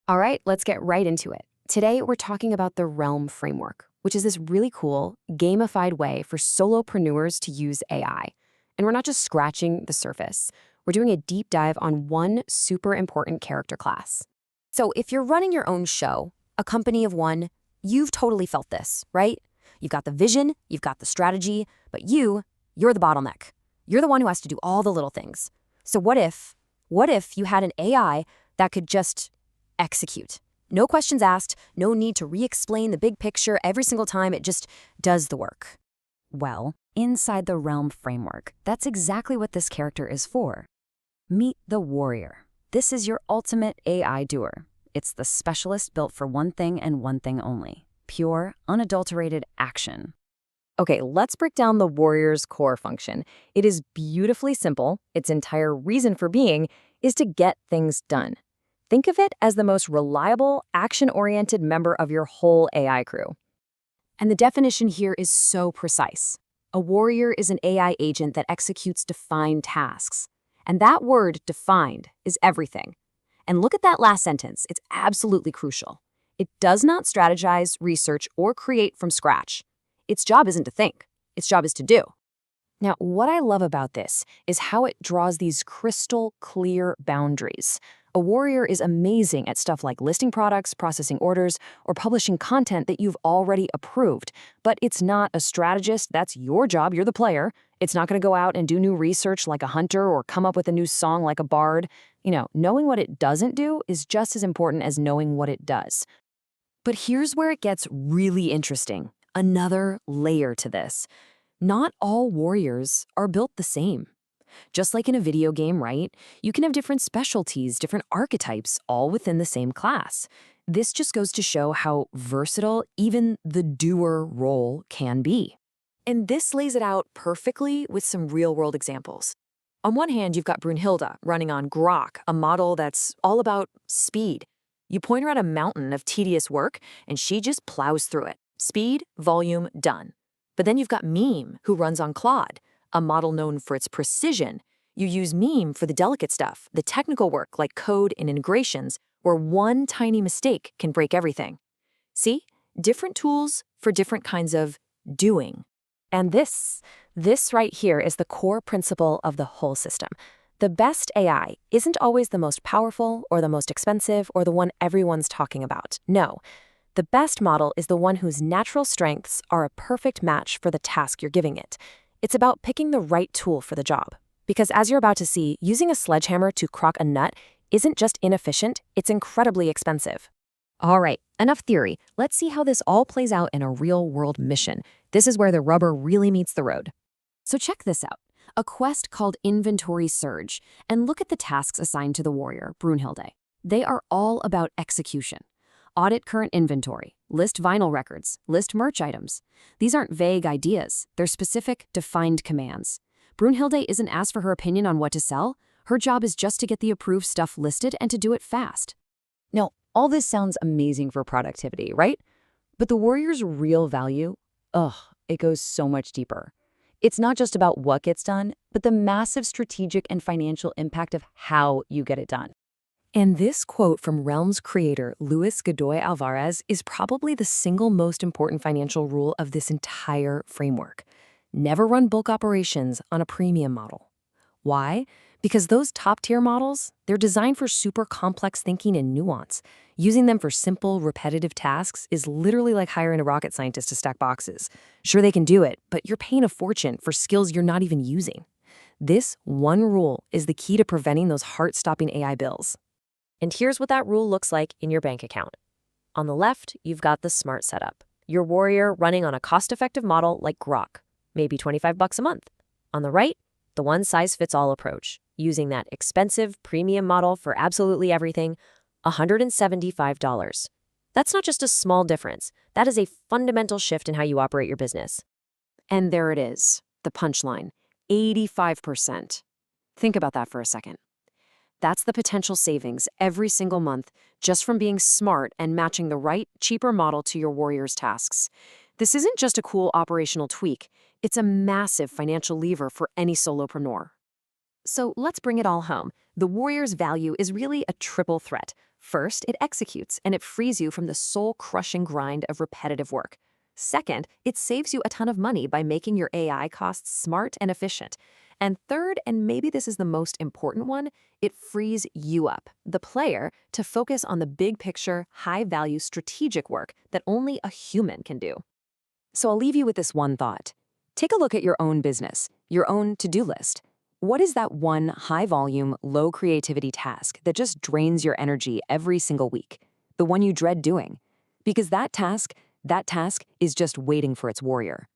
All right, let's get right into it. Today, we're talking about the Realm framework, which is this really cool, gamified way for solopreneurs to use AI. And we're not just scratching the surface. We're doing a deep dive on one super important character class. So if you're running your own show, a company of one, you've totally felt this, right? You've got the vision, you've got the strategy, but you're the bottleneck. You're the one who has to do all the little things. So what if you had an AI that could just execute? No questions asked, no need to re-explain the big picture every single time, it just does the work. Well, inside the Realm framework, that's exactly what this character is for. Meet the warrior. This is your ultimate AI doer. It's the specialist built for one thing and one thing only: pure, unadulterated action. Okay, let's break down the warrior's core function. It is beautifully simple. Its entire reason for being is to get things done. Think of it as the most reliable, action-oriented member of your whole AI crew. And the definition here is so precise. A warrior is an AI agent that executes defined tasks. And that word, defined, is everything. And look at that last sentence. It's absolutely crucial. It does not strategize, research, or create from scratch. Its job isn't to think. Its job is to do. Now, what I love about this is how it draws these crystal clear boundaries. A warrior is amazing at stuff like listing products, processing orders, or publishing content that you've already approved. But it's not a strategist. That's your job. You're the player. It's not going to go out and do new research like a hunter or come up with a new song like a bard. Knowing what it doesn't do is just as important as knowing what it does. But here's where it gets really interesting. Another layer to this. Not all warriors are built the same. Just like in a video game, right? You can have different specialties, different archetypes, all within the same class. This just goes to show how versatile even the doer role can be. And this lays it out perfectly with some real-world examples. On one hand, you've got Brunhilde running on Grok, a model that's all about speed. You point her at a mountain of tedious work, and she just plows through it. Speed, volume, done. But then you've got Meme, who runs on Claude, a model known for its precision. You use Meme for the delicate stuff, the technical work like code and integrations, where one tiny mistake can break everything. See? Different tools for different kinds of doing. And this right here is the core principle of the whole system. The best AI isn't always the most powerful or the most expensive or the one everyone's talking about. No. The best model is the one whose natural strengths are a perfect match for the task you're giving it. It's about picking the right tool for the job. Because as you're about to see, using a sledgehammer to crock a nut isn't just inefficient, it's incredibly expensive. All right, enough theory. Let's see how this all plays out in a real-world mission. This is where the rubber really meets the road. So check this out. A quest called Inventory Surge. And look at the tasks assigned to the warrior, Brunhilde. They are all about execution. Audit current inventory, list vinyl records, list merch items. These aren't vague ideas. They're specific, defined commands. Brunhilde isn't asked for her opinion on what to sell. Her job is just to get the approved stuff listed and to do it fast. Now, all this sounds amazing for productivity, right? But the warrior's real value, it goes so much deeper. It's not just about what gets done, but the massive strategic and financial impact of how you get it done. And this quote from Realm's creator, Luis Godoy Alvarez, is probably the single most important financial rule of this entire framework. Never run bulk operations on a premium model. Why? Because those top-tier models, they're designed for super complex thinking and nuance. Using them for simple, repetitive tasks is literally like hiring a rocket scientist to stack boxes. Sure, they can do it, but you're paying a fortune for skills you're not even using. This one rule is the key to preventing those heart-stopping AI bills. And here's what that rule looks like in your bank account. On the left, you've got the smart setup. Your warrior running on a cost-effective model like Grok, maybe $25 a month. On the right, the one-size-fits-all approach, using that expensive premium model for absolutely everything, $175. That's not just a small difference. That is a fundamental shift in how you operate your business. And there it is, the punchline, 85%. Think about that for a second. That's the potential savings every single month just from being smart and matching the right, cheaper model to your warrior's tasks. This isn't just a cool operational tweak. It's a massive financial lever for any solopreneur. So let's bring it all home. The warrior's value is really a triple threat. First, it executes, and it frees you from the soul-crushing grind of repetitive work. Second, it saves you a ton of money by making your AI costs smart and efficient. And third, and maybe this is the most important one, it frees you up, the player, to focus on the big picture, high-value strategic work that only a human can do. So I'll leave you with this one thought. Take a look at your own business, your own to-do list. What is that one high-volume, low-creativity task that just drains your energy every single week? The one you dread doing? Because that task is just waiting for its warrior.